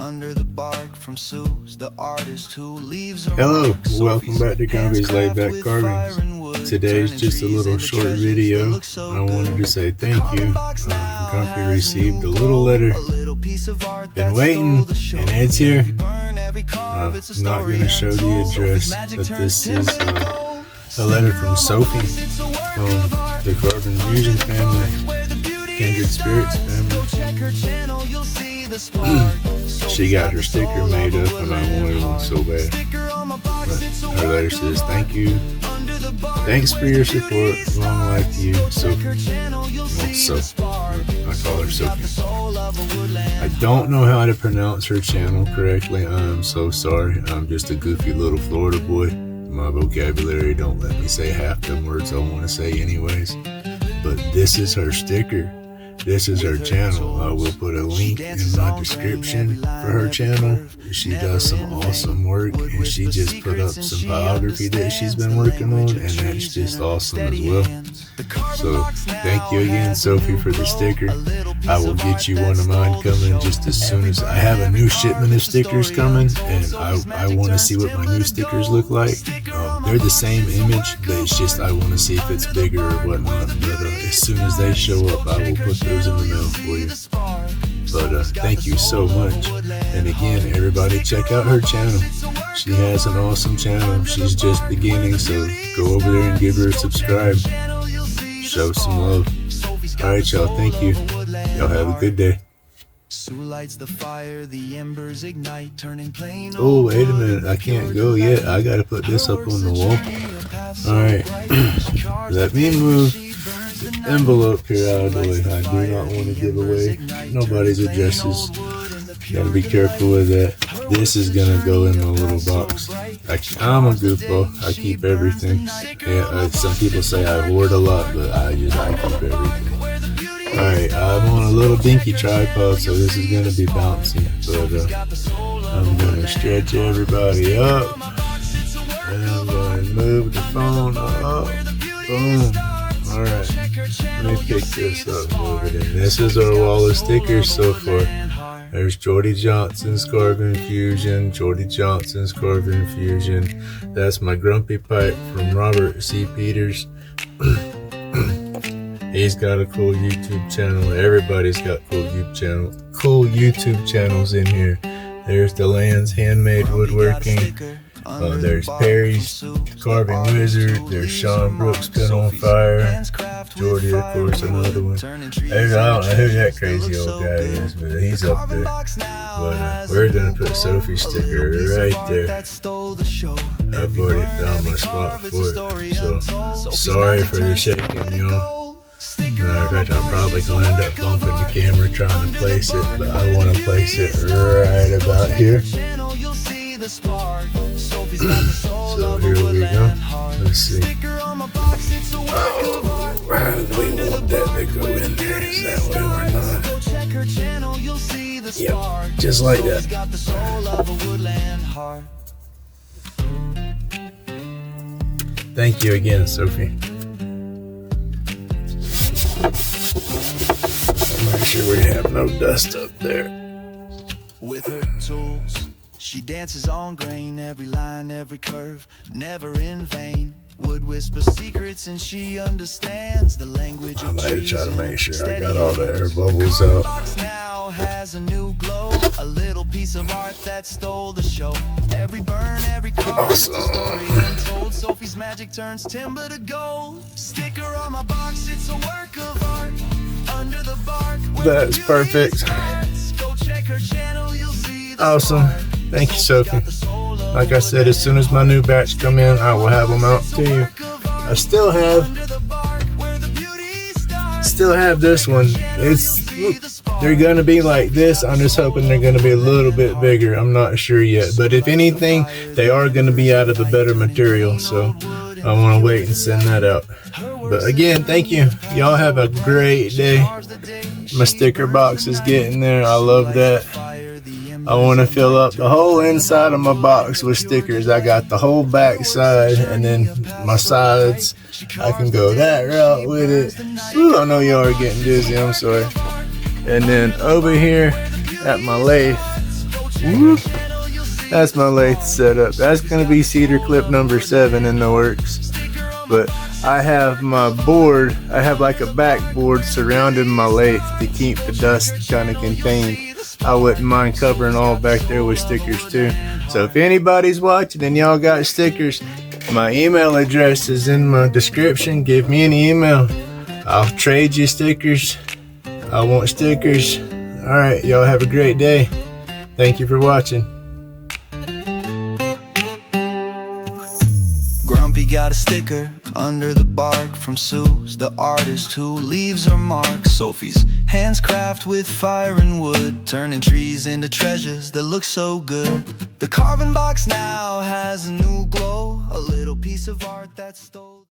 Under the bark from Sous, the artist who leaves her Hello, mark. welcome back to Grumpy's Laid Back Carvings. Today's just a little short video. I wanted to say thank you. Grumpy received a little letter. Been waiting, and it's here. I'm not going to show the address, but this is a letter from Sophie from the Carbon Fusion family, Kindred Spirits family. She got her sticker made up and I wanted one so bad. But her letter says, thank you. Thanks for your support. Long life to you, Sophie. I call her Sophie. I don't know how to pronounce her channel correctly. I'm so sorry. I'm just a goofy little Florida boy. My vocabulary don't let me say half the words I want to say anyways. But this is her sticker. This is her channel. I will put a link in my description for her channel. She does some awesome work, and she just put up some biography that she's been working on, and that's just awesome as well. So thank you again, Sophie, for the sticker. I will get you one of mine coming just as soon as I have a new shipment of stickers coming, and I want to see what my new stickers look like. They're the same image, but it's just I want to see if it's bigger or whatnot. But as soon as they show up, I will put those in the mail for you. But thank you so much. And again, everybody check out her channel. She has an awesome channel. She's just beginning, so go over there and give her a subscribe. Show some love. Alright, y'all, thank you. Y'all have a good day. Oh, wait a minute, I can't go yet. I gotta put this up on the wall. Alright, let me move the envelope here out of the way. I do not want to give away nobody's addresses. Gotta be careful with that. This is gonna go in my little box. I'm a goofball. I keep everything. Yeah, some people say I hoard a lot, but I keep everything. Alright, I'm on a little dinky tripod, so this is gonna be bouncy. But I'm gonna stretch everybody up, and I'm gonna move the phone up. Boom. Alright, let me pick this up, move it in. This is our wall of stickers so far. There's Jordy Johnson's Carbon Fusion, Jordy Johnson's Carbon Fusion. That's my Grumpy Pipe from Robert C. Peters. He's got a cool YouTube channel. Everybody's got cool YouTube channels in here. There's DeLand's Handmade Woodworking. There's Perry's Carving Wizard. There's Sean Brooks Pin on Fire. Jordy, of course, another one. I don't know who that crazy old guy is, but he's up there. But we're gonna put Sophie's sticker right there. I've already found my spot for it, so sorry for the shaking, y'all. I'm probably going to end up bumping the camera trying to place it, but I want to place it right about here. So here we go. Let's see. How do we want that to go in there? Is that way or not? Yep, just like that. Thank you again, Sophie. Make sure we have no dust up there. With her tools, she dances on grain, every line, every curve, never in vain. Would whisper secrets and she understands the language. I might try to make sure I got all the air bubbles out. Now has a new glow, a little piece of art that stole the show. Every burn, every carve, awesome. Story untold. Sophie's magic turns timber to gold. Sticker on my box, it's a work of art. Under the bark, that's perfect. Go check her channel, you'll see the awesome. Thank you, Sophie. Like I said, as soon as my new batch come in, I will have them out to you. I still have this one. They're gonna be like this. I'm just hoping they're gonna be a little bit bigger. I'm not sure yet, but if anything, they are gonna be out of a better material. So I want to wait and send that out. But again, thank you. Y'all have a great day. My sticker box is getting there. I love that. I want to fill up the whole inside of my box with stickers. I got the whole back side, and then my sides, I can go that route with it. Ooh, I know y'all are getting dizzy, I'm sorry. And then over here at my lathe, Whoop. That's my lathe setup. That's gonna be cedar clip number 7 in the works. But I have my board, I have like a backboard surrounding my lathe to keep the dust kind of contained. I wouldn't mind covering all back there with stickers too. So if anybody's watching and y'all got stickers, my email address is in my description. Give me an email. I'll trade you stickers. I want stickers. Alright, y'all have a great day. Thank you for watching. Grumpy got a sticker under the bark from Sous, the artist who leaves her mark. Sophie's hands craft with fire and wood, turning trees into treasures that look so good. The carving box now has a new glow, a little piece of art that stole